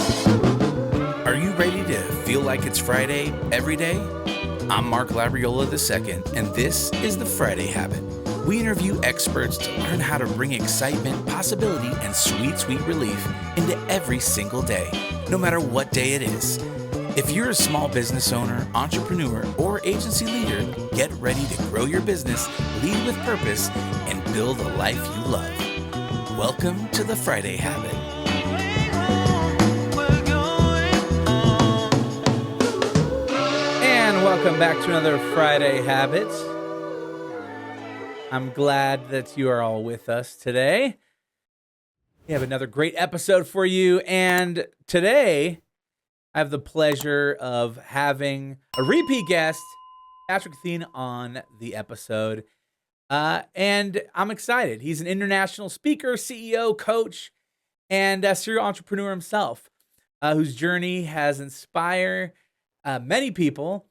Are you ready to feel like it's Friday every day? I'm Mark Labriola II, and this is the Friday Habit. We interview experts to learn how to bring excitement, possibility, and sweet, sweet relief into every single day, no matter what day it is. If you're a small business owner, entrepreneur, or agency leader, get ready to grow your business, lead with purpose, and build a life you love. Welcome to the Friday Habit. And welcome back to another Friday Habit. I'm glad that you are all with us today. We have another great episode for you, and today I have the pleasure of having a repeat guest, Patrick Thean, on the episode. And I'm excited. He's an international speaker, CEO, coach, and a serial entrepreneur himself, whose journey has inspired many people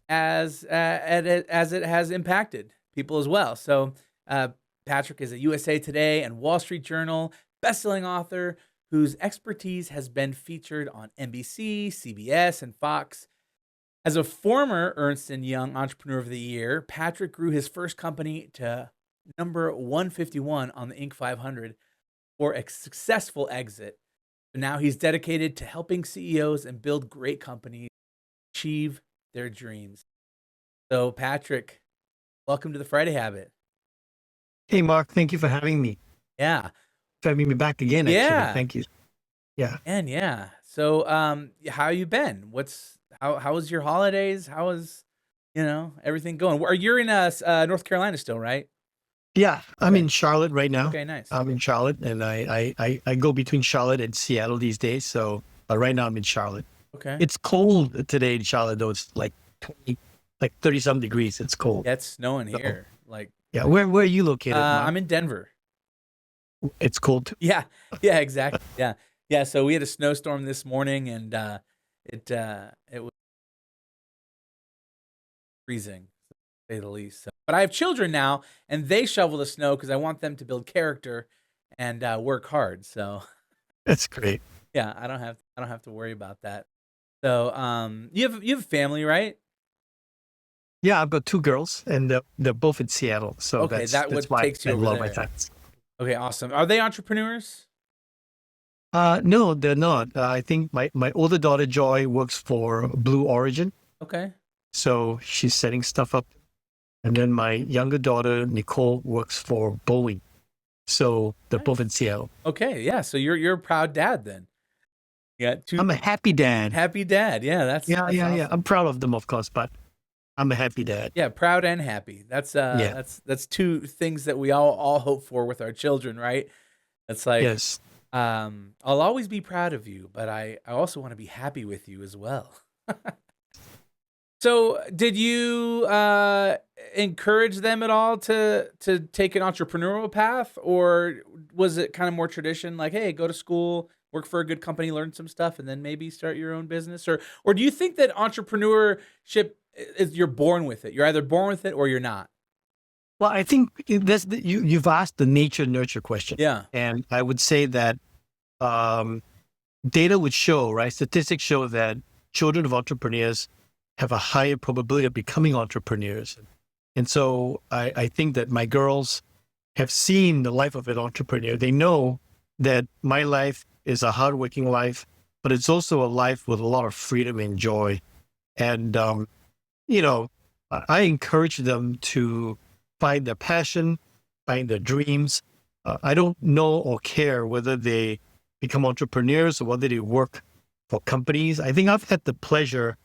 as it has impacted people as well. So Patrick is a USA Today and Wall Street Journal bestselling author whose expertise has been featured on NBC, CBS, and Fox. As a former Ernst Young Entrepreneur of the Year, Patrick grew his first company to number 151 on the Inc. 500 for a successful exit. Now he's dedicated to helping CEOs and build great companies achieve their dreams. So, Patrick, welcome to the Friday Habit. Hey, Mark, thank you for having me. Yeah. For having me back again, actually. Yeah. Thank you. Yeah. And yeah. So, how you been? How was your holidays? How was, everything going? You're in North Carolina still, right? Yeah, I'm Okay. in Charlotte right now. Okay, nice. I'm in Charlotte, and I go between Charlotte and Seattle these days. So, but right now I'm in Charlotte. Okay. It's cold today in Charlotte, though. It's like 30-some degrees. It's cold. Yeah, it's snowing here. Yeah, where are you located, Mark? I'm in Denver. It's cold too. Yeah, exactly. Yeah. So we had a snowstorm this morning, and it was freezing, to say the least. So, but I have children now, and they shovel the snow because I want them to build character and work hard. So That's great. yeah, I don't have to worry about that. So you have a family, right? Yeah, I've got two girls, and they're both in Seattle. So Okay, that's what why takes you I over love there. my friends. Okay, awesome. Are they entrepreneurs? No, they're not. I think my older daughter Joy works for Blue Origin, Okay. so she's setting stuff up, and then my younger daughter Nicole works for Boeing, so they're both in Seattle. Okay, yeah. So you're a proud dad then. Yeah, I'm a happy dad. happy dad. Yeah, that's Yeah. awesome. I'm proud of them, of course, but I'm a happy dad. Yeah, proud and happy. That's that's two things that we all hope for with our children, right? It's like, Yes. I'll always be proud of you, but I also want to be happy with you as well. So, did you encourage them at all to take an entrepreneurial path, or was it kind of more tradition, like, hey, go to school, work for a good company, learn some stuff, and then maybe start your own business? Or do you think that entrepreneurship is you're born with it? You're either born with it or you're not. Well, I think you've asked the nature nurture question. Yeah. And I would say that data would show, right? Statistics show that children of entrepreneurs have a higher probability of becoming entrepreneurs. And so I think that my girls have seen the life of an entrepreneur. They know that my life is a hardworking life, but it's also a life with a lot of freedom and joy. And, I encourage them to find their passion, find their dreams. I don't know or care whether they become entrepreneurs or whether they work for companies. I think I've had the pleasure.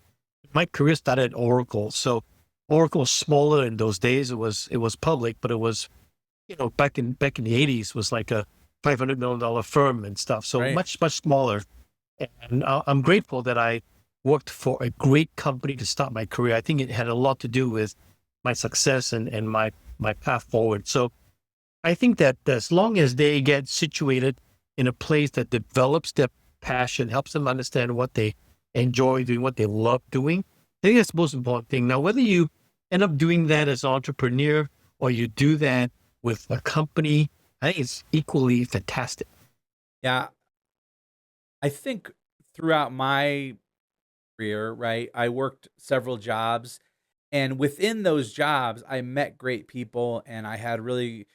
My career started at Oracle, so Oracle was smaller in those days. It was public, but it was, back in the 80s was like a $500 million firm and stuff. So Right. much smaller. And I'm grateful that I worked for a great company to start my career. I think it had a lot to do with my success and my path forward. So I think that as long as they get situated in a place that develops their passion, helps them understand what they enjoy doing, what they love doing, I think that's the most important thing. Now, whether you end up doing that as an entrepreneur or you do that with a company, I think it's equally fantastic. Yeah. I think throughout my career, right, I worked several jobs, and within those jobs, I met great people, and I had really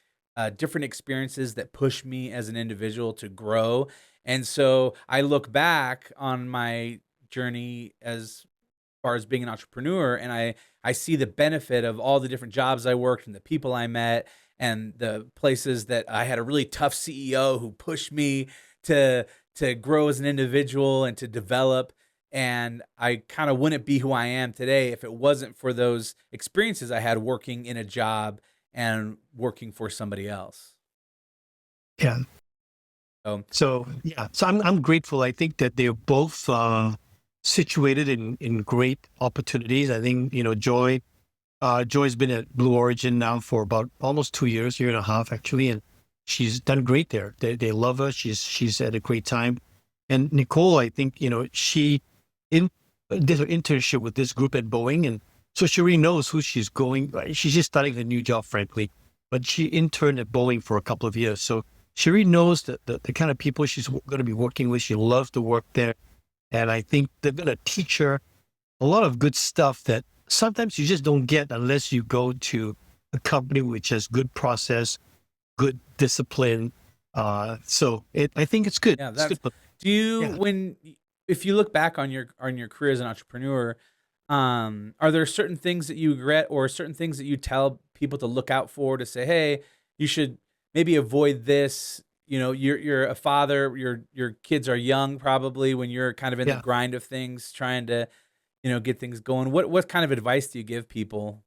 different experiences that pushed me as an individual to grow. And so I look back on my journey as far as being an entrepreneur, and I see the benefit of all the different jobs I worked and the people I met and the places that I had a really tough CEO who pushed me to grow as an individual and to develop. And I kind of wouldn't be who I am today if it wasn't for those experiences I had working in a job and working for somebody else. Yeah. So So yeah, so I'm grateful. I think that they're both situated in great opportunities. I think Joy's been at Blue Origin now for about almost 2 years, year and a half actually, and she's done great there. They love her. She's had a great time. And Nicole, I think she did her internship with this group at Boeing, and so she really knows who she's going. She's just starting a new job, frankly, but she interned at Boeing for a couple of years, so she really knows the kind of people she's going to be working with. She loves to work there. And I think they're going to teach her a lot of good stuff that sometimes you just don't get unless you go to a company which has good process, good discipline. I think it's good. yeah, It's that's. good. Do you Yeah. if you look back on your career as an entrepreneur, are there certain things that you regret or certain things that you tell people to look out for to say, hey, you should maybe avoid this? You're a father, your kids are young probably when you're kind of in the Yeah. grind of things, trying to, get things going. What kind of advice do you give people?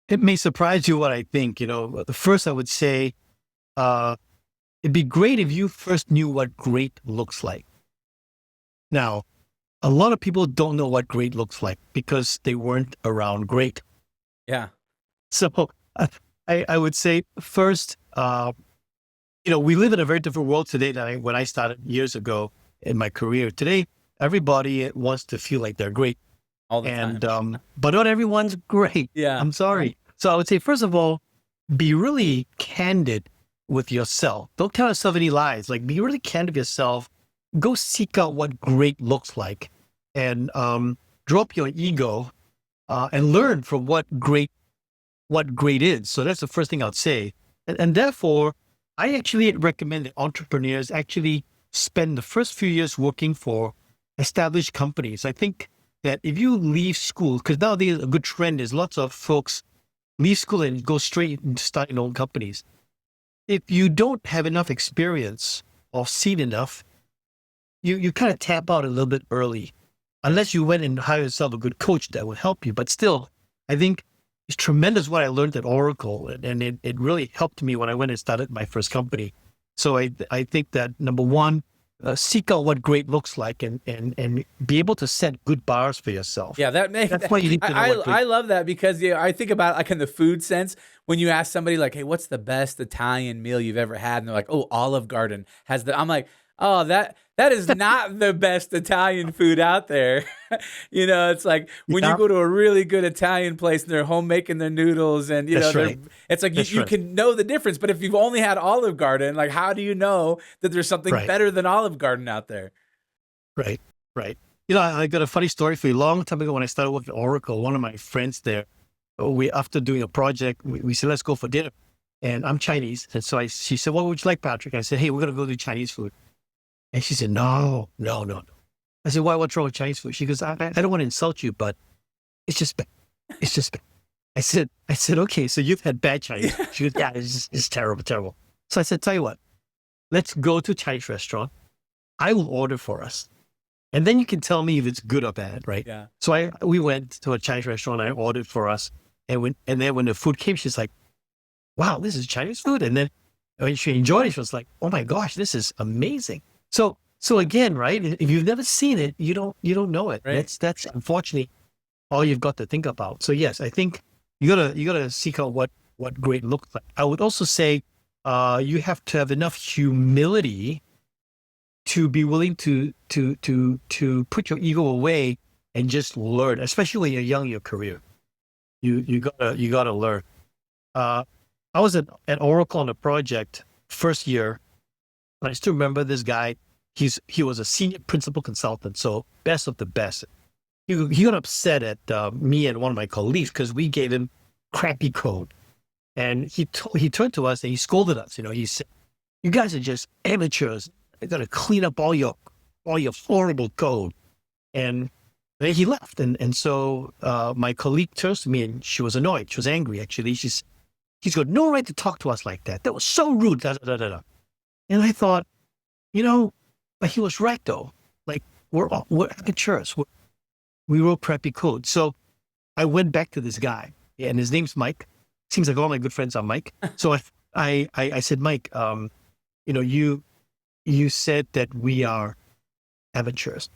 It may surprise you what I think. The first I would say, uh, it'd be great if you first knew what great looks like. Now, a lot of people don't know what great looks like because they weren't around great. Yeah. So I would say first, we live in a very different world today than when I started years ago in my career. Today, everybody wants to feel like they're great. All the And, time. but not everyone's great. Yeah. I'm sorry. So I would say, first of all, be really candid with yourself. Don't tell yourself any lies. Like, be really candid with yourself. Go seek out what great looks like and drop your ego and learn from what great is. So that's the first thing I'd say. And therefore, I actually recommend that entrepreneurs actually spend the first few years working for established companies. I think that if you leave school, because nowadays a good trend is lots of folks leave school and go straight into starting own companies. If you don't have enough experience or seen enough, you kind of tap out a little bit early, unless you went and hired yourself a good coach that would help you. But still, I think it's tremendous what I learned at Oracle, and it really helped me when I went and started my first company. So I think that number one, seek out what great looks like and be able to set good bars for yourself. Yeah, That's why you need to know what great. I love that because I think about like in the food sense when you ask somebody like, "Hey, what's the best Italian meal you've ever had?" and they're like, "Oh, Olive Garden has the." I'm like, "Oh, that is not the best Italian food out there." It's like when you Yeah, go to a really good Italian place and they're home making their noodles and that's right. it's like That's you right. can know the difference. But if you've only had Olive Garden, like how do you know that there's something Right. better than Olive Garden out there? Right. Right. I got a funny story for you. A long time ago when I started working at Oracle, one of my friends there, after doing a project, we said, let's go for dinner. And I'm Chinese. And so she said, what would you like, Patrick? I said, hey, we're going to go do Chinese food. And she said, no, no, no, no. I said, why? What's wrong with Chinese food? She goes, I don't want to insult you, but it's just bad. It's just bad. I said, okay, so you've had bad Chinese. She goes, yeah, it's terrible, terrible. So I said, tell you what, let's go to a Chinese restaurant. I will order for us. And then you can tell me if it's good or bad, right? Yeah. So we went to a Chinese restaurant. I ordered for us. And then when the food came, she's like, wow, this is Chinese food. And then when she enjoyed it, she was like, oh my gosh, this is amazing. So again, right? If you've never seen it, you don't know it. Right. That's unfortunately all you've got to think about. So yes, I think you gotta seek out what great looks like. I would also say you have to have enough humility to be willing to put your ego away and just learn, especially when you're young in your career. You gotta learn. I was at Oracle on a project first year, and I still remember this guy. he was a senior principal consultant, so best of the best. He got upset at me and one of my colleagues because we gave him crappy code, and he turned to us and he scolded us. He said, "You guys are just amateurs. They're gonna clean up all your horrible code." And then he left, and so my colleague turns to me and she was annoyed. She was angry actually. He's got no right to talk to us like that. That was so rude. Da, da, da, da, da. And I thought, but he was right though. Like we're amateurs. We wrote crappy code. So I went back to this guy, and his name's Mike. Seems like all my good friends are Mike. So I said, Mike, you said that we are amateurs.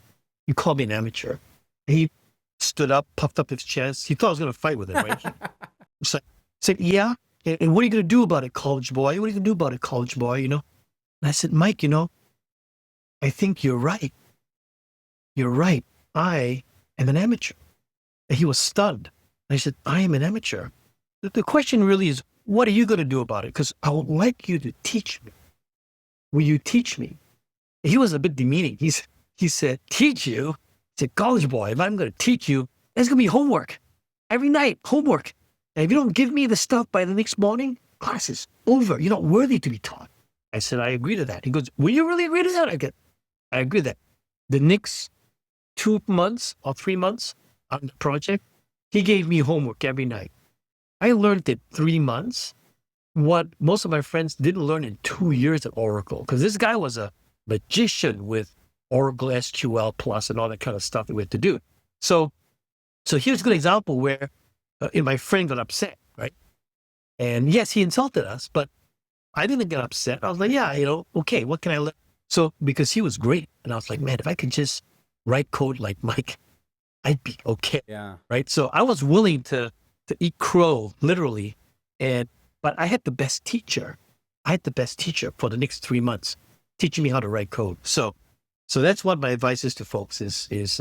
You called me an amateur. He stood up, puffed up his chest. He thought I was going to fight with him, right? So I said, yeah. And what are you going to do about it, college boy? What are you going to do about it, college boy? And I said, Mike, I think you're right. You're right. I am an amateur. And he was stunned. And I said, I am an amateur. The question really is, what are you going to do about it? Because I would like you to teach me. Will you teach me? He was a bit demeaning. He said, teach you? He said, college boy, if I'm going to teach you, there's going to be homework. Every night, homework. And if you don't give me the stuff by the next morning, class is over. You're not worthy to be taught. I said, I agree to that. He goes, will you really agree to that? I agree to that. The next 2 months or 3 months on the project, he gave me homework every night. I learned in 3 months what most of my friends didn't learn in 2 years at Oracle, because this guy was a magician with Oracle SQL Plus and all that kind of stuff that we had to do. So here's a good example where my friend got upset, right? And yes, he insulted us, but I didn't get upset. I was like, yeah, okay, what can I learn? So because he was great, and I was like, man, if I could just write code like Mike, I'd be okay. Yeah. Right. So I was willing to eat crow, literally. But I had the best teacher. I had the best teacher for the next 3 months, teaching me how to write code. So that's what my advice is to folks is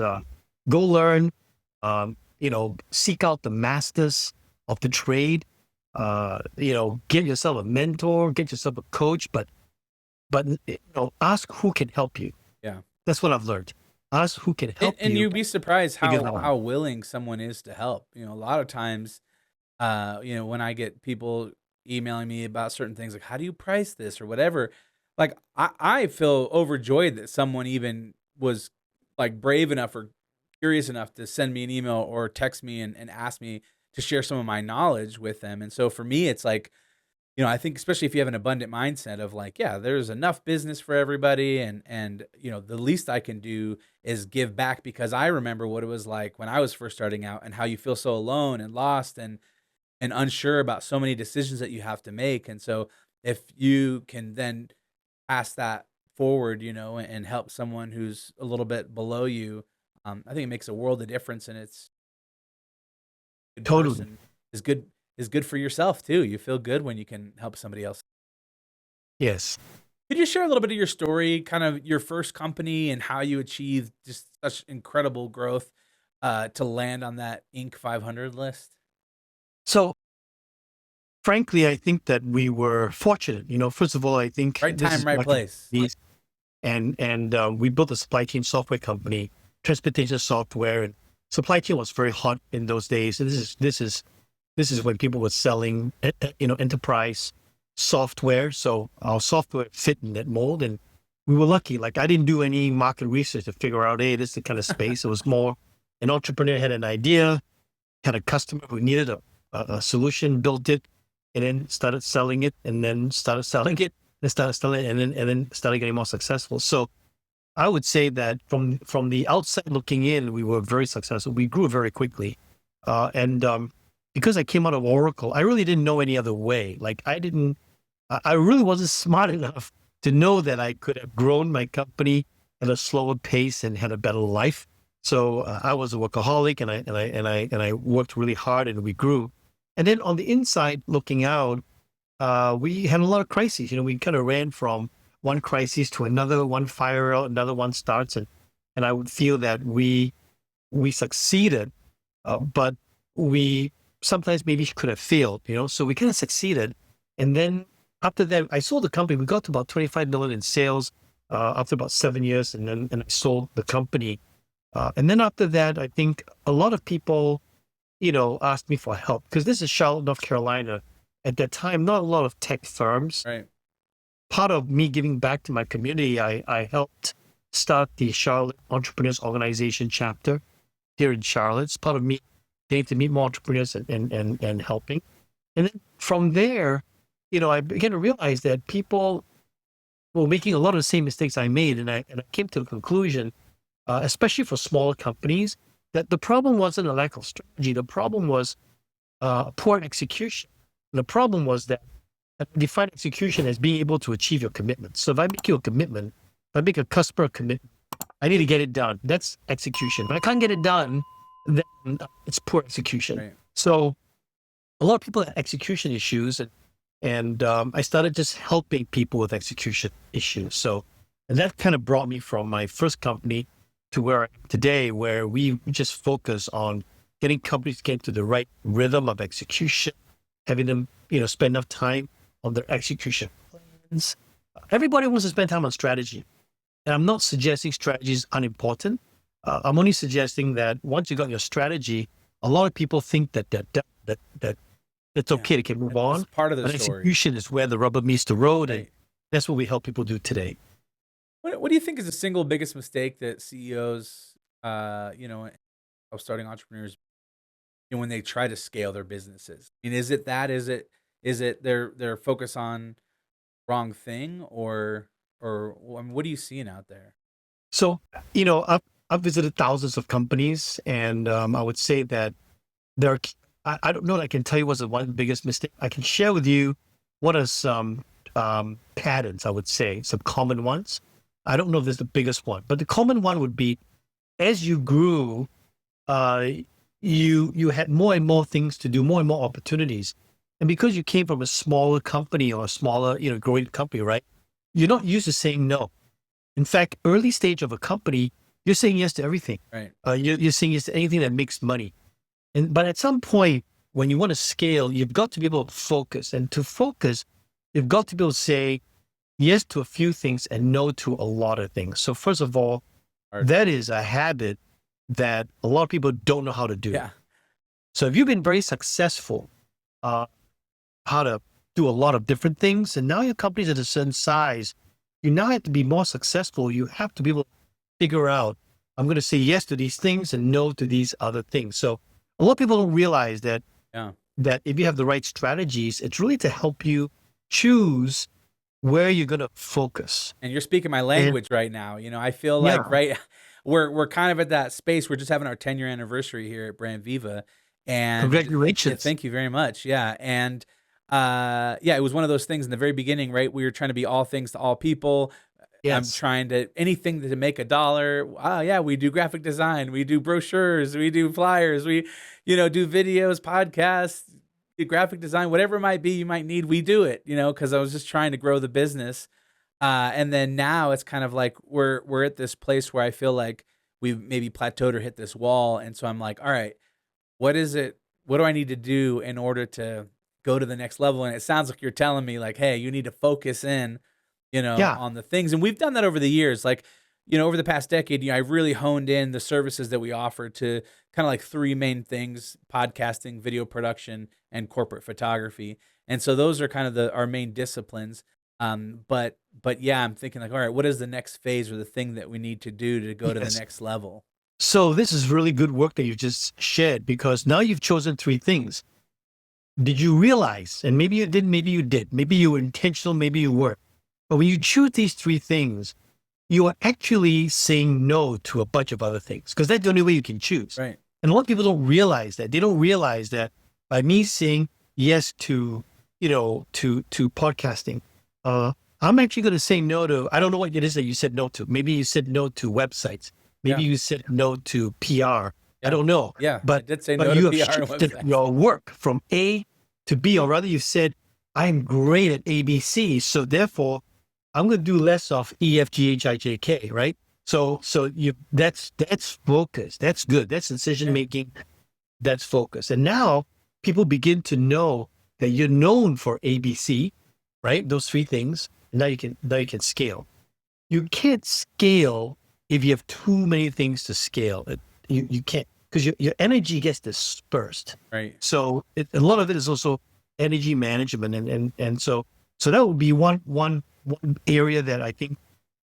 go learn, seek out the masters of the trade, get yourself a mentor, get yourself a coach, but ask who can help you. Yeah. That's what I've learned. Ask who can help you. And you'd be surprised how willing someone is to help. A lot of times, when I get people emailing me about certain things, like, how do you price this or whatever? Like, I feel overjoyed that someone even was like brave enough or curious enough to send me an email or text me and ask me to share some of my knowledge with them. And so for me, it's like, I think especially if you have an abundant mindset of like, yeah, there's enough business for everybody. And the least I can do is give back, because I remember what it was like when I was first starting out and how you feel so alone and lost and unsure about so many decisions that you have to make. And so if you can then pass that forward, and help someone who's a little bit below you, I think it makes a world of difference. And it's totally is good for yourself too. You feel good when you can help somebody else. Yes. Could you share a little bit of your story, kind of your first company and how you achieved just such incredible growth to land on that Inc. 500 list? So, frankly, I think that we were fortunate. First of all, I think right time, right place. And we built a supply chain software company, transportation software, and supply chain was very hot in those days. And this is when people were selling, enterprise software. So our software fit in that mold, and we were lucky. Like, I didn't do any market research to figure out, hey, this is the kind of space. It was more an entrepreneur had an idea, had a customer who needed a solution, built it, and then started selling it, and then started selling it, and started selling it, and then started getting more successful. So I would say that from the outside looking in, we were very successful. We grew very quickly. Because I came out of Oracle, I really didn't know any other way. Like, I really wasn't smart enough to know that I could have grown my company at a slower pace and had a better life. So I was a workaholic, and I worked really hard, and we grew. And then on the inside looking out, we had a lot of crises. We kind of ran from one crisis to another, one fire out, another one starts, and I would feel that we succeeded, but we sometimes maybe could have failed. So we kind of succeeded, and then after that, I sold the company. We got to about 25 million in sales. after about 7 years, and I sold the company. And then after that, I think a lot of people, asked me for help because this is Charlotte, North Carolina. At that time, not a lot of tech firms. Right. Part of me giving back to my community, I helped start the Charlotte Entrepreneurs Organization chapter here in Charlotte. It's part of me getting to meet more entrepreneurs and helping. And then from there, I began to realize that people were making a lot of the same mistakes I made. And I came to the conclusion, especially for smaller companies, that the problem wasn't a lack of strategy. The problem was poor execution. The problem was that I define execution as being able to achieve your commitment. So if I make you a commitment, if I make a customer commitment, I need to get it done. That's execution. If I can't get it done, then it's poor execution. Right. So a lot of people have execution issues, and I started just helping people with execution issues. And that kind of brought me from my first company to where I am today, where we just focus on getting companies to get into the right rhythm of execution, having them, spend enough time on their execution plans. Everybody wants to spend time on strategy. And I'm not suggesting strategy is unimportant. I'm only suggesting that once you got your strategy, a lot of people think that it's okay, they can move on. That's part of the But story. execution is where the rubber meets the road, Right. and that's what we help people do today. What do you think is the single biggest mistake that CEOs, of starting entrepreneurs, when they try to scale their businesses? I mean, is it that? Is it their focus on wrong thing, or I mean, what are you seeing out there? So, I've visited thousands of companies, and I would say that there are, I don't know that I can tell you what's the one biggest mistake. I can share with you what are some patterns, I would say, some common ones. I don't know if there's the biggest one, but the common one would be, as you grew, you had more and more things to do, more and more opportunities. And because you came from a smaller company or a smaller, growing company, right? You're not used to saying no. In fact, early stage of a company, you're saying yes to everything. Right. You're saying yes to anything that makes money. But at some point, when you want to scale, you've got to be able to focus. And to focus, you've got to be able to say yes to a few things and no to a lot of things. So first of all, that is a habit that a lot of people don't know how to do. Yeah. So if you've been very successful, how to do a lot of different things, and now your company's at a certain size, you now have to be more successful. You have to be able to figure out, I'm going to say yes to these things and no to these other things. So a lot of people don't realize that if you have the right strategies, it's really to help you choose where you're going to focus. And you're speaking my language right now. I feel like we're kind of at that space. We're just having our 10-year anniversary here at Brand Viva, and congratulations. Thank you very much. Yeah. And it was one of those things in the very beginning, right? We were trying to be all things to all people. Yes. I'm trying to anything to make $1. We do graphic design, we do brochures, we do flyers, we, do videos, podcasts, graphic design, whatever it might be you might need, we do it, because I was just trying to grow the business. And then now it's kind of like we're at this place where I feel like we've maybe plateaued or hit this wall. And so I'm like, all right, what is it? What do I need to do in order to go to the next level? And it sounds like you're telling me like, hey, you need to focus in, on the things. And we've done that over the years. Like, over the past decade, I really honed in the services that we offer to kind of like three main things: podcasting, video production, and corporate photography. And so those are kind of our main disciplines. But yeah, I'm thinking like, all right, what is the next phase or the thing that we need to do to go to the next level? So this is really good work that you just shared, because now you've chosen three things. Did you realize, and maybe you didn't, maybe you did, maybe you were intentional, maybe you weren't, but when you choose these three things, you are actually saying no to a bunch of other things, because that's the only way you can choose. Right. And a lot of people don't realize that. They don't realize that by me saying yes to, to podcasting, I'm actually going to say no to, I don't know what it is that you said no to. Maybe you said no to websites. Maybe you said no to PR. I don't know. Yeah, but I did say no to you PR have shifted your work from A to B, or rather you said, I'm great at ABC, so therefore I'm going to do less of E, F, G, H, I, J, K, right? So that's focus. That's good. That's decision making. That's focus. And now people begin to know that you're known for ABC, right? Those three things. And now you can scale. you can't scale if you have too many things to scale. You can't, because your energy gets dispersed. Right. So a lot of it is also energy management, and so that would be one area that I think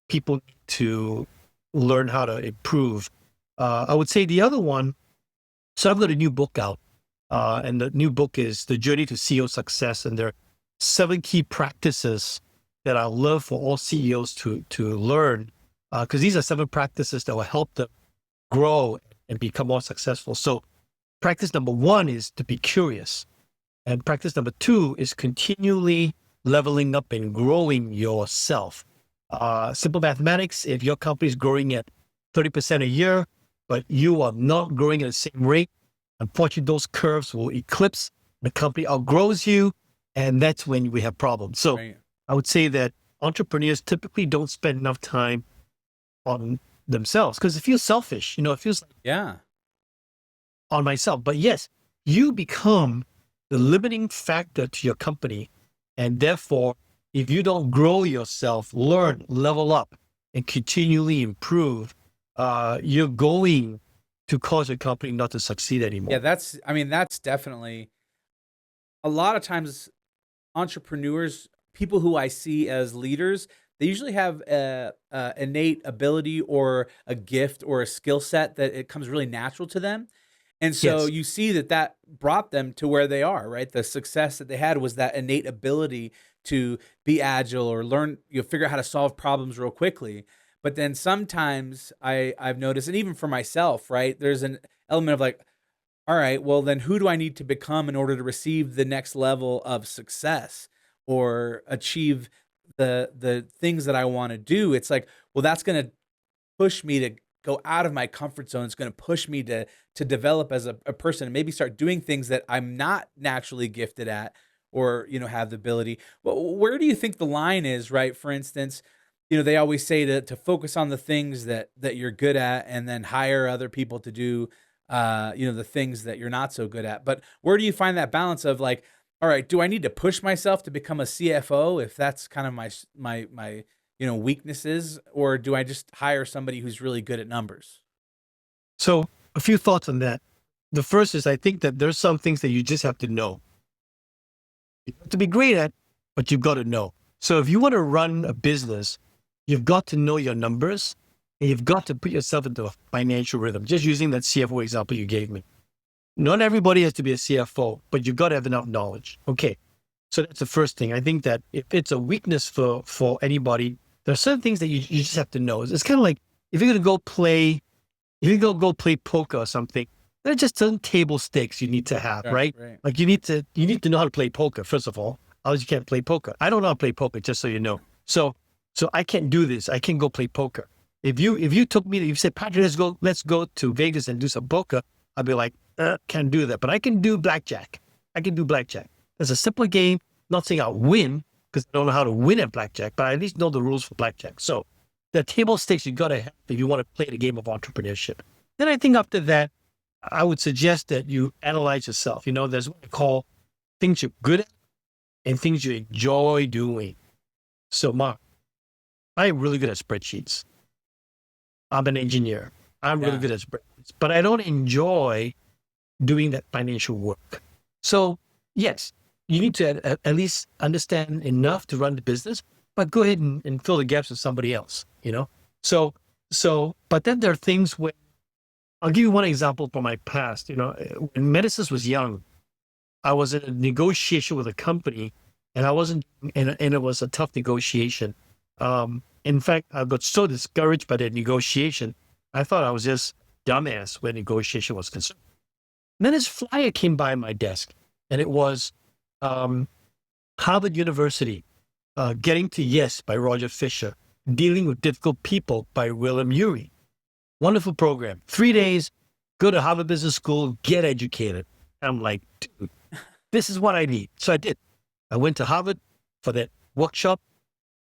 people need to learn how to improve. I would say the other one. So I've got a new book out, and the new book is The Journey to CEO Success, and there are 7 key practices that I love for all CEOs to learn, because these are 7 practices that will help them grow and become more successful. So practice number 1 is to be curious. And practice number 2 is continually leveling up and growing yourself. Simple mathematics, if your company is growing at 30% a year, but you are not growing at the same rate, unfortunately, those curves will eclipse. The company outgrows you, and that's when we have problems. So Right. I would say that entrepreneurs typically don't spend enough time on themselves because it feels selfish. It feels like Yeah. on myself. But yes, you become the limiting factor to your company. And therefore, if you don't grow yourself, learn, level up, and continually improve, you're going to cause your company not to succeed anymore. Yeah, that's definitely a lot of times entrepreneurs, people who I see as leaders, they usually have a innate ability or a gift or a skill set that it comes really natural to them. And so Yes. you see that brought them to where they are, right? The success that they had was that innate ability to be agile or learn, figure out how to solve problems real quickly. But then sometimes I've noticed, and even for myself, right? There's an element of like, all right, well then who do I need to become in order to receive the next level of success or achieve the things that I want to do? It's like, well, that's going to push me to go out of my comfort zone. It's going to push me to develop as a person and maybe start doing things that I'm not naturally gifted at or, have the ability. Well, where do you think the line is, right? For instance, they always say to focus on the things that you're good at and then hire other people to do, the things that you're not so good at. But where do you find that balance of like, all right, do I need to push myself to become a CFO if that's kind of my weaknesses, or do I just hire somebody who's really good at numbers? So a few thoughts on that. The first is I think that there's some things that you just have to know. You have to be great at, but you've got to know. So if you want to run a business, you've got to know your numbers and you've got to put yourself into a financial rhythm. Just using that CFO example you gave me. Not everybody has to be a CFO, but you've got to have enough knowledge. Okay. So that's the first thing. I think that if it's a weakness for anybody, there are certain things that you just have to know. It's kind of like if you're going to go play poker or something, there are just certain table stakes you need to have, right? Right. Like you need to know how to play poker, first of all. Otherwise you can't play poker. I don't know how to play poker, just so you know. So I can't do this. I can't go play poker. If you took me, you said, Patrick, let's go to Vegas and do some poker, I'd be like, can't do that. But I can do blackjack. It's a simple game. Not saying I'll win because I don't know how to win at blackjack, but I at least know the rules for blackjack. So the table stakes you got to have if you want to play the game of entrepreneurship. Then I think after that, I would suggest that you analyze yourself. There's what I call things you're good at and things you enjoy doing. So Mark, I'm really good at spreadsheets. I'm an engineer. I'm really good at spreadsheets, but I don't enjoy doing that financial work. So yes, you need to at least understand enough to run the business, but go ahead and fill the gaps with somebody else, So, but then there are things where, I'll give you one example from my past. When Medicines was young, I was in a negotiation with a company and I wasn't, and it was a tough negotiation. In fact, I got so discouraged by the negotiation. I thought I was just dumbass when negotiation was concerned. And then this flyer came by my desk and it was Harvard University, Getting to Yes by Roger Fisher, Dealing with Difficult People by William Ury. Wonderful program. 3 days, go to Harvard Business School, get educated. I'm like, dude, this is what I need. So I did. I went to Harvard for that workshop.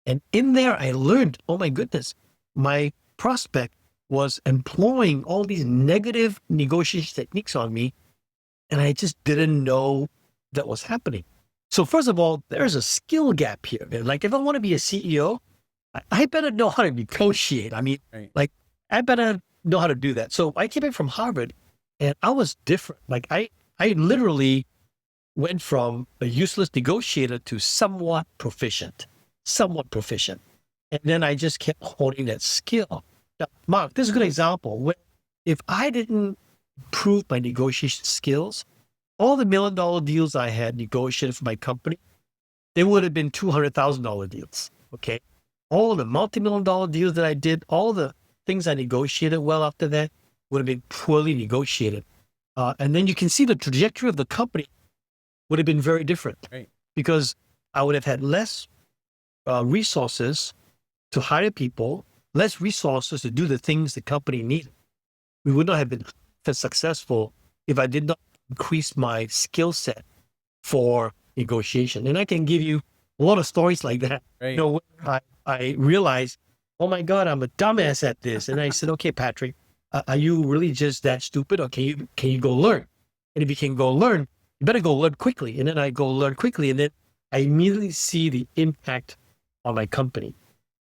And in there, I learned, oh my goodness, my prospect was employing all these negative negotiation techniques on me. And I just didn't know that was happening. So first of all, there's a skill gap here. Like if I want to be a CEO, I better know how to negotiate. I mean, Right. like, I better know how to do that. So I came back from Harvard and I was different. Like I literally went from a useless negotiator to somewhat proficient. And then I just kept honing that skill. Now, Mark, this is a good example. If I didn't improve my negotiation skills, all the $1 million deals I had negotiated for my company, they would have been $200,000 deals. Okay. All the multi-million-dollar deals that I did, all the things I negotiated well after that would have been poorly negotiated. And then you can see the trajectory of the company would have been very different Right. because I would have had less resources to hire people, less resources to do the things the company needed. We would not have been successful if I did not increase my skill set for negotiation. And I can give you a lot of stories like that. Right. Where I realized, oh my God, I'm a dumbass at this. And I said, okay, Patrick, are you really just that stupid, or can you go learn? And if you can go learn, you better go learn quickly. And then I go learn quickly, and then I immediately see the impact on my company.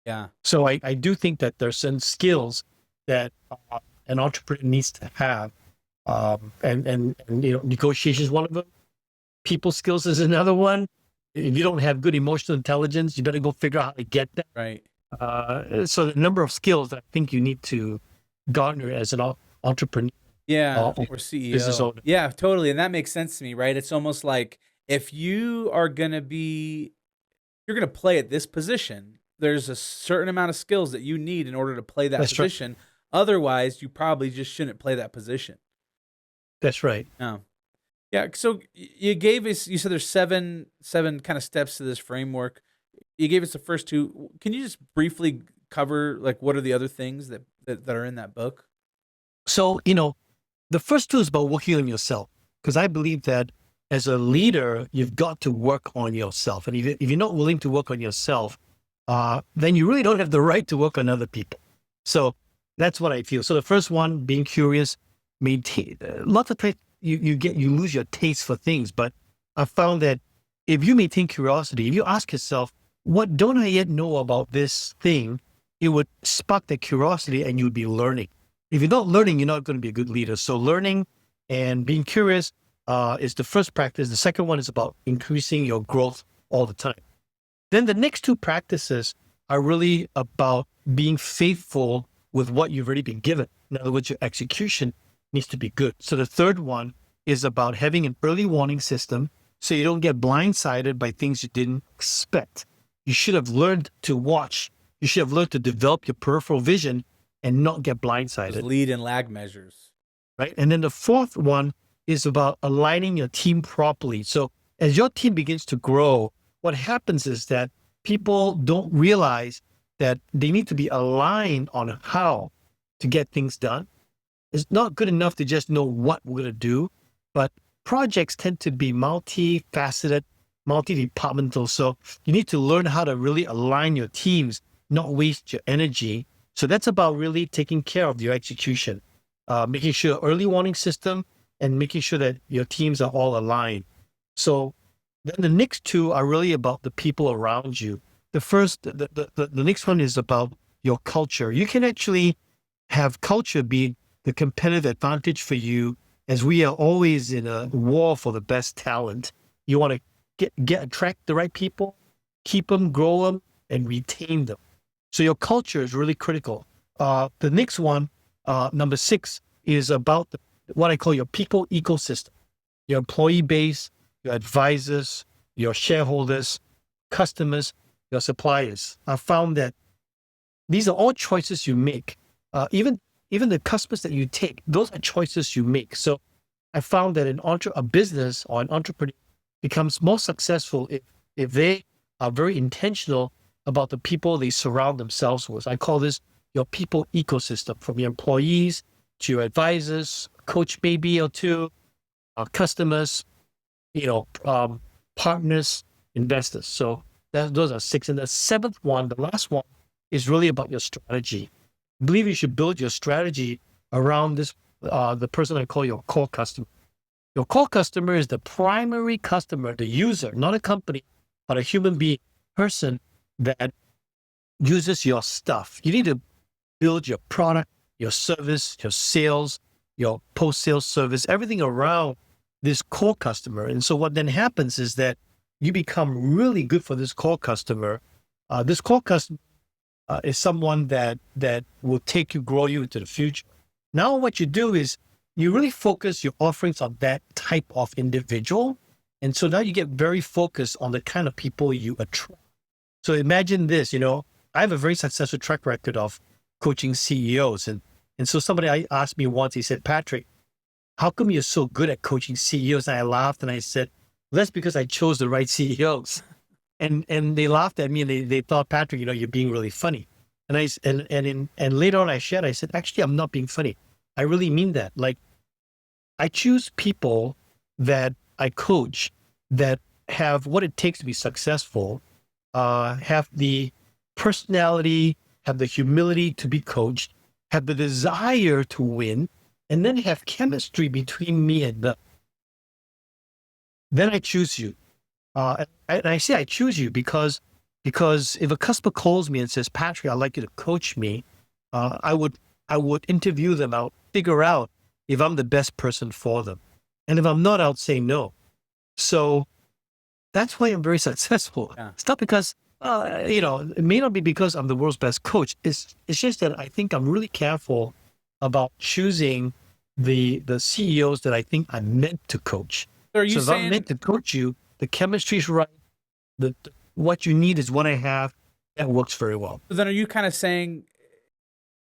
Yeah. So I do think that there's some skills that an entrepreneur needs to have, and negotiation is one of them. People skills is another one. If you don't have good emotional intelligence, you better go figure out how to get that. Right. So the number of skills that I think you need to garner as an entrepreneur. Yeah. Or Or CEO. business owner. Yeah, totally. And that makes sense to me, right? It's almost like if you are going to be, you're going to play at this position, there's a certain amount of skills that you need in order to play that That's right. position. Otherwise, you probably just shouldn't play that position. That's right. No. Yeah. So you gave us, you said there's seven kind of steps to this framework. You gave us the first two. Can you just briefly cover like what are the other things that are in that book? So, the first two is about working on yourself, because I believe that as a leader, you've got to work on yourself. And if you're not willing to work on yourself, then you really don't have the right to work on other people. So that's what I feel. So the first one, being curious, maintain. Lots of times you lose your taste for things, but I found that if you maintain curiosity, if you ask yourself, what don't I yet know about this thing, it would spark that curiosity and you'd be learning. If you're not learning, you're not going to be a good leader. So learning and being curious is the first practice. The second one is about increasing your growth all the time. Then the next two practices are really about being faithful with what you've already been given. In other words, your execution needs to be good. So the third one is about having an early warning system so you don't get blindsided by things you didn't expect. You should have learned to watch. You should have learned to develop your peripheral vision and not get blindsided. Those lead and lag measures. Right. And then the fourth one is about aligning your team properly. So as your team begins to grow, what happens is that people don't realize that they need to be aligned on how to get things done. It's not good enough to just know what we're going to do, but projects tend to be multifaceted, multi-departmental. So you need to learn how to really align your teams, not waste your energy. So that's about really taking care of your execution, making sure early warning system and making sure that your teams are all aligned. So then the next two are really about the people around you. The first, the next one is about your culture. You can actually have culture be the competitive advantage for you, as we are always in a war for the best talent. You want to attract the right people, keep them, grow them, and retain them. So your culture is really critical. The next one, number 6, is about what I call your people ecosystem, your employee base, your advisors, your shareholders, customers, your suppliers. I found that these are all choices you make. Even the customers that you take, those are choices you make. So I found that a business or an entrepreneur becomes more successful if they are very intentional about the people they surround themselves with. I call this your people ecosystem, from your employees to your advisors, coach maybe or two, customers, partners, investors. So those are 6. And the 7th one, the last one, is really about your strategy. I believe you should build your strategy around this, the person I call your core customer. Your core customer is the primary customer, the user, not a company, but a human being, person that uses your stuff. You need to build your product, your service, your sales, your post-sales service, everything around this core customer. And so what then happens is that you become really good for this core customer. This core customer is someone that will take you, grow you into the future. Now what you do is you really focus your offerings on that type of individual. And so now you get very focused on the kind of people you attract. So imagine this, I have a very successful track record of coaching CEOs. And so somebody asked me once, he said, Patrick, how come you're so good at coaching CEOs? And I laughed and I said, well, that's because I chose the right CEOs. And they laughed at me and they thought, Patrick, you're being really funny. And later on I shared, I said, actually, I'm not being funny. I really mean that. Like, I choose people that I coach that have what it takes to be successful, have the personality, have the humility to be coached, have the desire to win, and then have chemistry between me and them. Then I choose you. And I say I choose you because if a customer calls me and says, Patrick, I'd like you to coach me, I would interview them out, figure out if I'm the best person for them. And if I'm not, I'll say no. So that's why I'm very successful. Yeah. It's not because, it may not be because I'm the world's best coach. It's just that I think I'm really careful about choosing the CEOs that I think I'm meant to coach. So are you if I'm meant to coach you, the chemistry is right. What you need is what I have. That works very well. So then are you kind of saying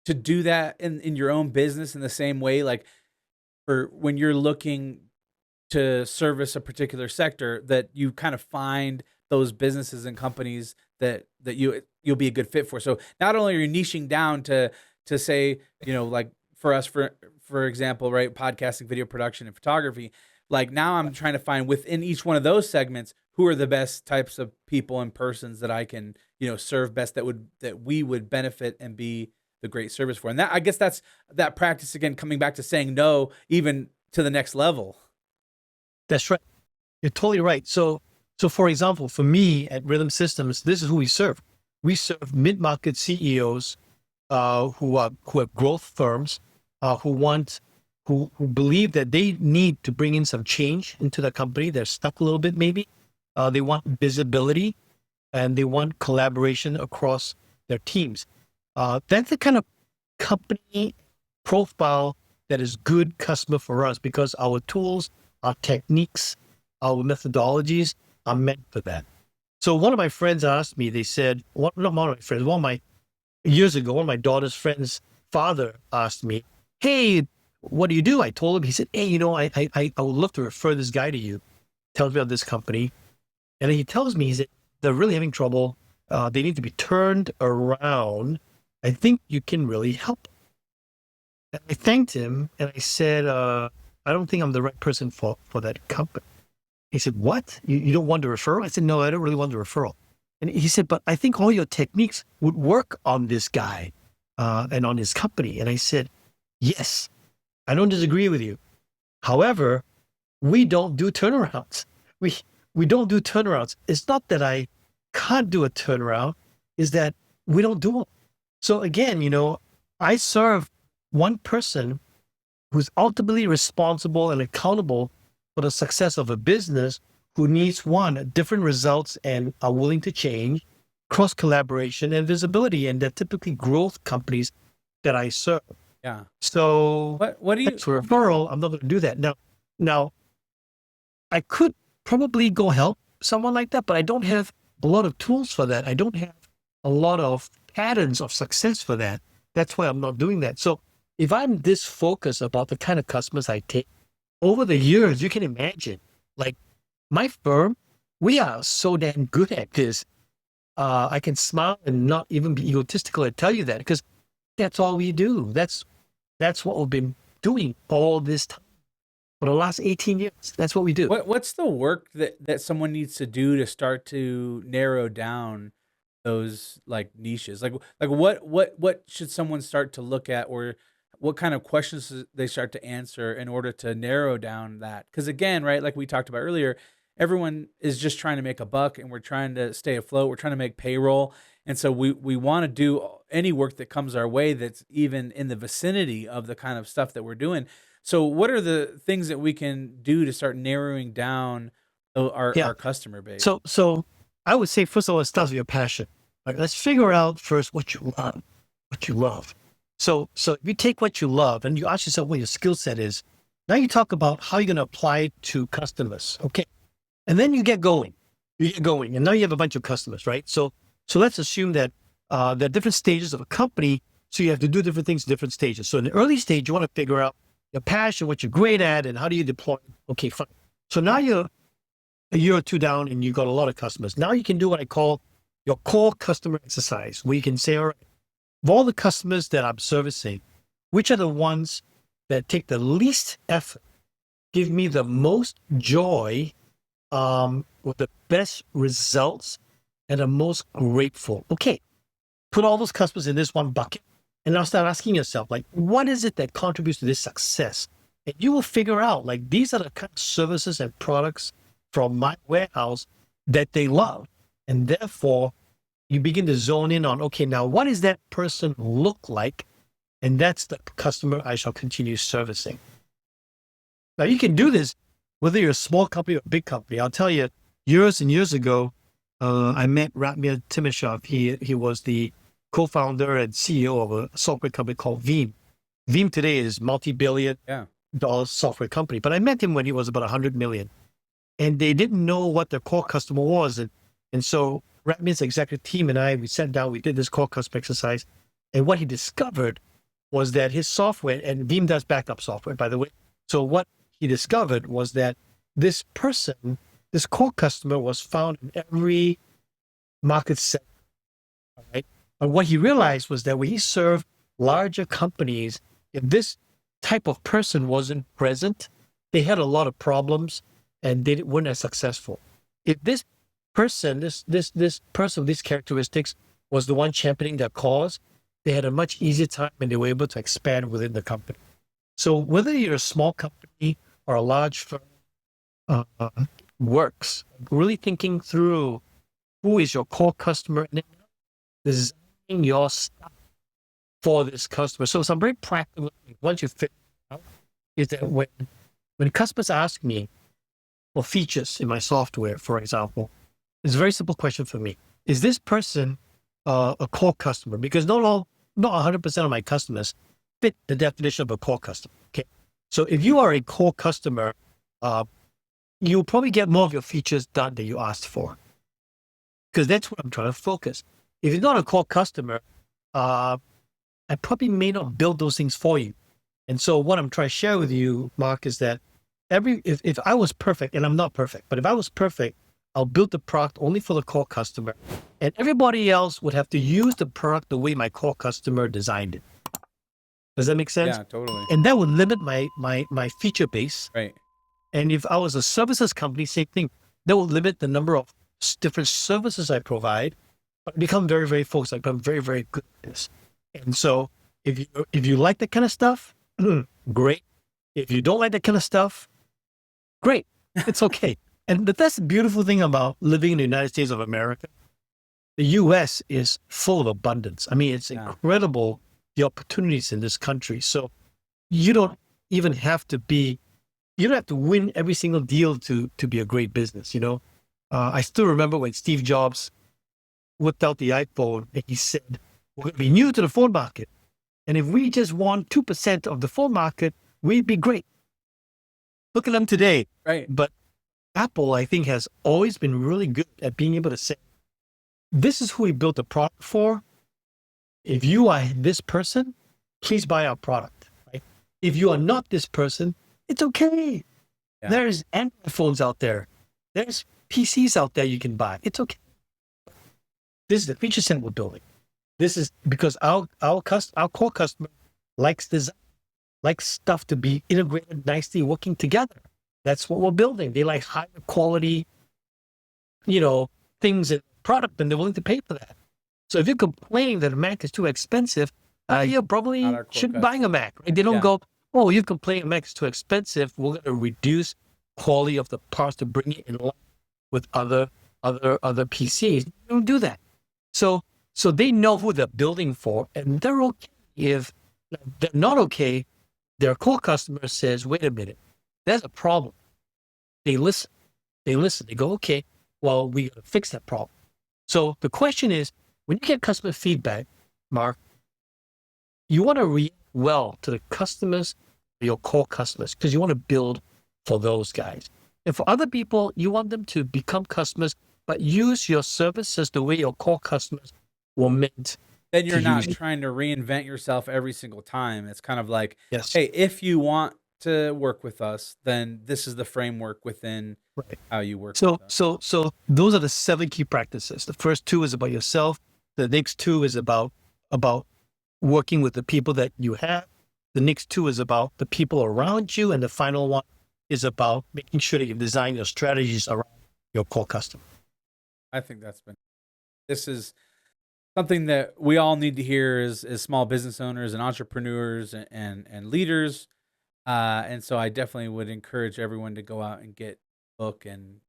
to do that in your own business in the same way, like for when you're looking to service a particular sector, that you kind of find those businesses and companies that you'll be a good fit for? So not only are you niching down to say, like for us, for example, right, podcasting, video production, and photography, like now I'm trying to find within each one of those segments who are the best types of people and persons that I can, serve best, that we would benefit and be the great service for. And that, I guess that's that practice again, coming back to saying no, even to the next level. That's right. You're totally right. So for example, for me at Rhythm Systems, this is who we serve. We serve mid-market CEOs who have growth firms, who believe that they need to bring in some change into the company. They're stuck a little bit, maybe. They want visibility and they want collaboration across their teams. That's the kind of company profile that is good customer for us, because our tools, our techniques, our methodologies are meant for that. So one of my friends asked me, they said, years ago, one of my daughter's friends' father asked me, hey, what do you do? I told him. He said, hey, I would love to refer this guy to you. Tells me about this company. And he tells me, he said, they're really having trouble. They need to be turned around. I think you can really help. And I thanked him and I said, I don't think I'm the right person for that company. He said, what? You don't want a referral? I said, no, I don't really want a referral. And he said, but I think all your techniques would work on this guy and on his company. And I said, yes, I don't disagree with you. However, we don't do turnarounds. We don't do turnarounds. It's not that I can't do a turnaround, is that we don't do them. So again, I serve one person who's ultimately responsible and accountable for the success of a business, who needs different results and are willing to change, cross collaboration and visibility. And they're typically growth companies that I serve. Yeah. So what do you, for referral, I'm not going to do that. Now I could probably go help someone like that, but I don't have a lot of tools for that. I don't have a lot of patterns of success for that. That's why I'm not doing that. So if I'm this focused about the kind of customers I take, over the years, you can imagine, like my firm, we are so damn good at this. I can smile and not even be egotistical and tell you that, because that's all we do. That's what we've been doing all this time. For the last 18 years, that's what we do. What's the work that someone needs to do to start to narrow down those like niches? Like what should someone start to look at, or what kind of questions they start to answer in order to narrow down that? Because again, right, like we talked about earlier, everyone is just trying to make a buck, and we're trying to stay afloat. We're trying to make payroll. And so we want to do any work that comes our way that's even in the vicinity of the kind of stuff that we're doing. So what are the things that we can do to start narrowing down our customer base? So I would say, first of all, it starts with your passion. Right? Let's figure out first what you love. So if you take what you love and you ask yourself what your skill set is, now you talk about how you're going to apply it to customers. Okay. And then you get going. And now you have a bunch of customers, right? So let's assume that there are different stages of a company. So you have to do different things at different stages. So in the early stage, you want to figure out your passion, what you're great at, and how do you deploy it? Okay, fine. So now you're a year or two down and you've got a lot of customers. Now you can do what I call your core customer exercise, where you can say, all right, of all the customers that I'm servicing, which are the ones that take the least effort, give me the most joy, with the best results, and the most grateful? Okay, put all those customers in this one bucket, and now start asking yourself, like, what is it that contributes to this success? And you will figure out, like, these are the kind of services and products from my warehouse that they love. And therefore, you begin to zone in on, okay, now what does that person look like? And that's the customer I shall continue servicing. Now, you can do this whether you're a small company or a big company. I'll tell you, years and years ago, I met Ratmir Timashov. He was the co-founder and CEO of a software company called Veeam. Veeam today is multi-billion dollar software company. But I met him when he was about 100 million. And they didn't know what their core customer was. And so Ratmir's executive team and I, we sat down, we did this core customer exercise. And what he discovered was that his software, and Veeam does backup software, by the way. So what he discovered was that this person, this core customer, was found in every market segment. All right. But what he realized was that when he served larger companies, if this type of person wasn't present, they had a lot of problems and they weren't as successful. If this person, this person with these characteristics was the one championing their cause, they had a much easier time and they were able to expand within the company. So whether you're a small company or a large firm, works. Really thinking through who is your core customer and then designing your stuff for this customer. So some very practical things, once you figure it out, is that when customers ask me for features in my software, for example, it's a very simple question for me. Is this person a core customer? Because not 100% of my customers fit the definition of a core customer. Okay. So if you are a core customer, you'll probably get more of your features done than you asked for. Because that's what I'm trying to focus. If you're not a core customer, I probably may not build those things for you. And so what I'm trying to share with you, Mark, is that if I was perfect, and I'm not perfect, but if I was perfect, I'll build the product only for the core customer, and everybody else would have to use the product the way my core customer designed it. Does that make sense? Yeah, totally. And that would limit my feature base. Right. And if I was a services company, same thing. That will limit the number of different services I provide, but become very, very focused. I become very, very good at this. And so if you like that kind of stuff, great. If you don't like that kind of stuff, great. It's okay. And that's the beautiful thing about living in the United States of America. The US is full of abundance. I mean, it's incredible, the opportunities in this country. So you don't even have to win every single deal to be a great business, you know? I still remember when Steve Jobs whipped out the iPhone and he said, we're going to be new to the phone market. And if we just won 2% of the phone market, we'd be great. Look at them today. Right. But Apple, I think, has always been really good at being able to say, this is who we built the product for. If you are this person, please buy our product. Right? If you are not this person, it's okay. Yeah. There's Android phones out there. There's PCs out there you can buy. It's okay. This is the feature set we're building. This is because our core customer likes design, likes stuff to be integrated nicely, working together. That's what we're building. They like higher quality, things and product, and they're willing to pay for that. So if you're complaining that a Mac is too expensive, you probably shouldn't be buying a Mac. Right? They don't go, oh, you've complained a Mac is too expensive. We're going to reduce quality of the parts to bring it in line with other PCs. You don't do that. So they know who they're building for, and they're okay if they're not okay. Their core customer says, "Wait a minute, there's a problem." They listen. They listen. They go, "Okay, well, we got to fix that problem." So the question is, when you get customer feedback, Mark, you want to react well to the customers, your core customers, because you want to build for those guys. And for other people, you want them to become customers, but use your services the way your core customers were meant. Then you're to not use. trying to reinvent yourself every single time. It's kind of like, Yes. hey, if you want to work with us, then this is the framework within Right. how you work So, with us. so those are the 7 key practices. The first 2 is about yourself. The next 2 is about working with the people that you have. The next 2 is about the people around you, and the final one is about making sure that you design your strategies around your core customer. I think this is something that we all need to hear as small business owners and entrepreneurs and leaders. And so I definitely would encourage everyone to go out and get a book and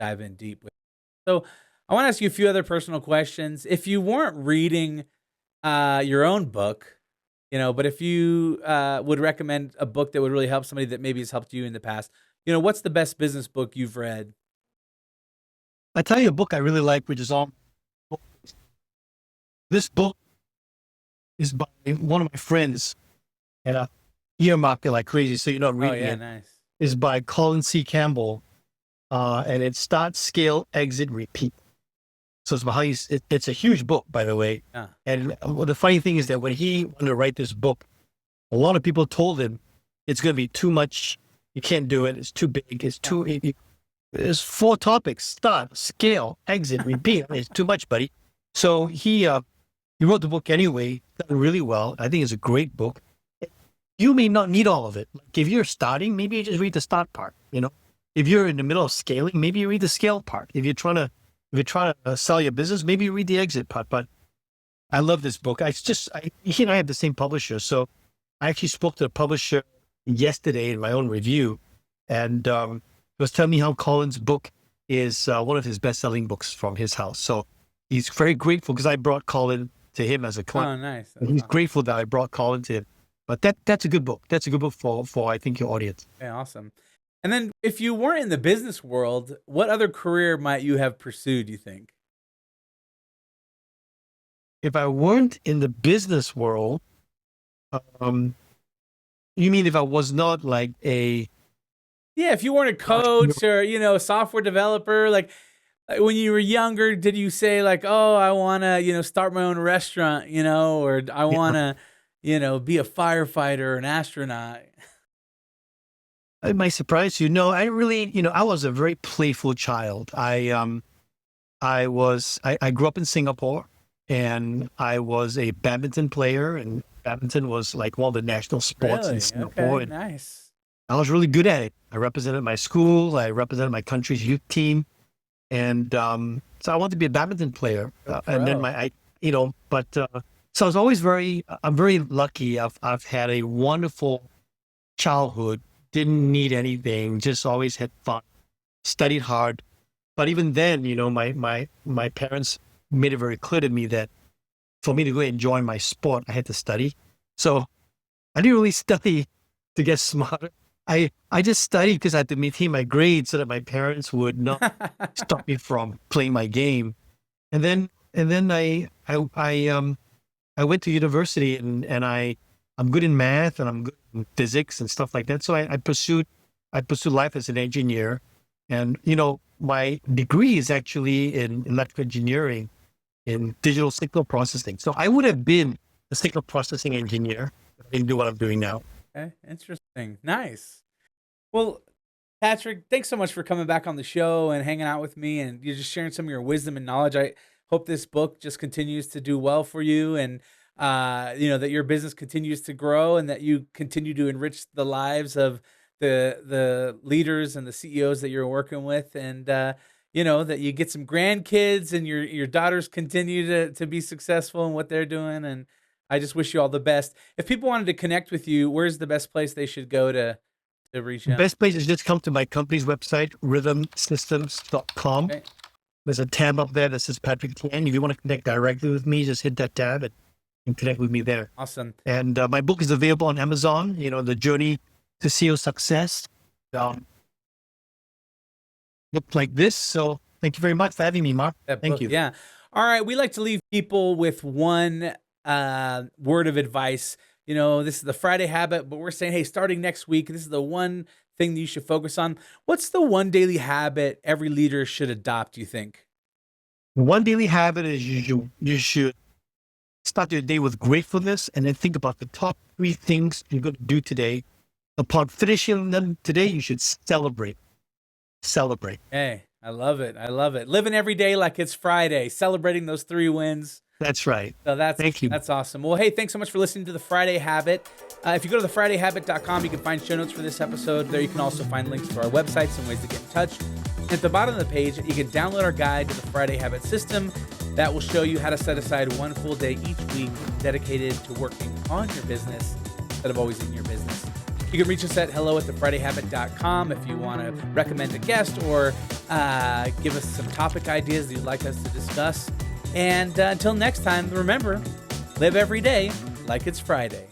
dive in deep with it. So I want to ask you a few other personal questions. If you weren't reading your own book, but if you would recommend a book that would really help somebody that maybe has helped you in the past, what's the best business book you've read? I tell you a book I really like, which is this book is by one of my friends, and I earmark it like crazy, so you're not reading it. Nice. Is by Colin C. Campbell, and it Start, Scale, Exit, Repeat. So it's about how it's a huge book, by the way. Yeah. And the funny thing is that when he wanted to write this book, a lot of people told him it's going to be too much. You can't do it. It's too big. It's too. There's 4 topics: start, scale, exit, repeat. I mean, it's too much, buddy. So he wrote the book anyway. Done really well. I think it's a great book. You may not need all of it. Like if you're starting, maybe you just read the start part. If you're in the middle of scaling, maybe you read the scale part. If you're trying to sell your business, maybe you read the exit part. But I love this book. He and I have the same publisher. So I actually spoke to the publisher yesterday in my own review, and he was telling me how Colin's book is one of his best-selling books from his house. So he's very grateful because I brought Colin to him as a client. Oh, nice. And he's grateful that I brought Colin to him. But that's a good book. That's a good book for I think your audience. Okay, awesome. And then if you weren't in the business world, what other career might you have pursued, you think? If I weren't in the business world, you mean if I was not like a... Yeah, if you weren't a coach or, a software developer, like when you were younger, did you say like, oh, I want to, start my own restaurant, or I want to, be a firefighter or an astronaut? It might surprise you. No, I really, I was a very playful child. I grew up in Singapore, and I was a badminton player, and badminton was like one of the national sports in Singapore. Okay, nice. I was really good at it. I represented my school. I represented my country's youth team. And so I wanted to be a badminton player. And then so I was always I'm very lucky. I've had a wonderful childhood. Didn't need anything, just always had fun, studied hard. But even then, my parents made it very clear to me that for me to go enjoy my sport, I had to study. So I didn't really study to get smarter. I just studied because I had to maintain my grades so that my parents would not stop me from playing my game. And then I went to university, and I'm good in math, and I'm good in physics and stuff like that. So I pursued life as an engineer. And, my degree is actually in electrical engineering, in digital signal processing. So I would have been a signal processing engineer if I didn't do what I'm doing now. Okay, interesting. Nice. Well, Patrick, thanks so much for coming back on the show and hanging out with me, and you're just sharing some of your wisdom and knowledge. I hope this book just continues to do well for you, and that your business continues to grow, and that you continue to enrich the lives of the leaders and the CEOs that you're working with, and that you get some grandkids and your daughters continue to be successful in what they're doing. And I just wish you all the best. If people wanted to connect with you, where's the best place they should go to to reach out? Best place is just come to my company's website, rhythmsystems.com. Okay. There's a tab up there that says Patrick Thean. If you want to connect directly with me, just hit that tab and connect with me there. Awesome. And my book is available on Amazon, The Journey to CEO Success. Look like this. So thank you very much for having me, Mark. Thank you. Yeah. All right. We like to leave people with one word of advice. This is the Friday habit, but we're saying, hey, starting next week, this is the one thing that you should focus on. What's the one daily habit every leader should adopt, do you think? One daily habit is you should start your day with gratefulness and then think about the top 3 things you're going to do today. Upon finishing them today, you should celebrate. Celebrate. Hey, I love it. I love it. Living every day like it's Friday, celebrating those 3 wins. That's right. So Thank you. That's awesome. Well, hey, thanks so much for listening to The Friday Habit. If you go to thefridayhabit.com, you can find show notes for this episode. There you can also find links to our website, some ways to get in touch. And at the bottom of the page, you can download our guide to the Friday Habit system. That will show you how to set aside one full day each week dedicated to working on your business instead of always in your business. You can reach us at hello@thefridayhabit.com if you want to recommend a guest or give us some topic ideas that you'd like us to discuss. And until next time, remember, live every day like it's Friday.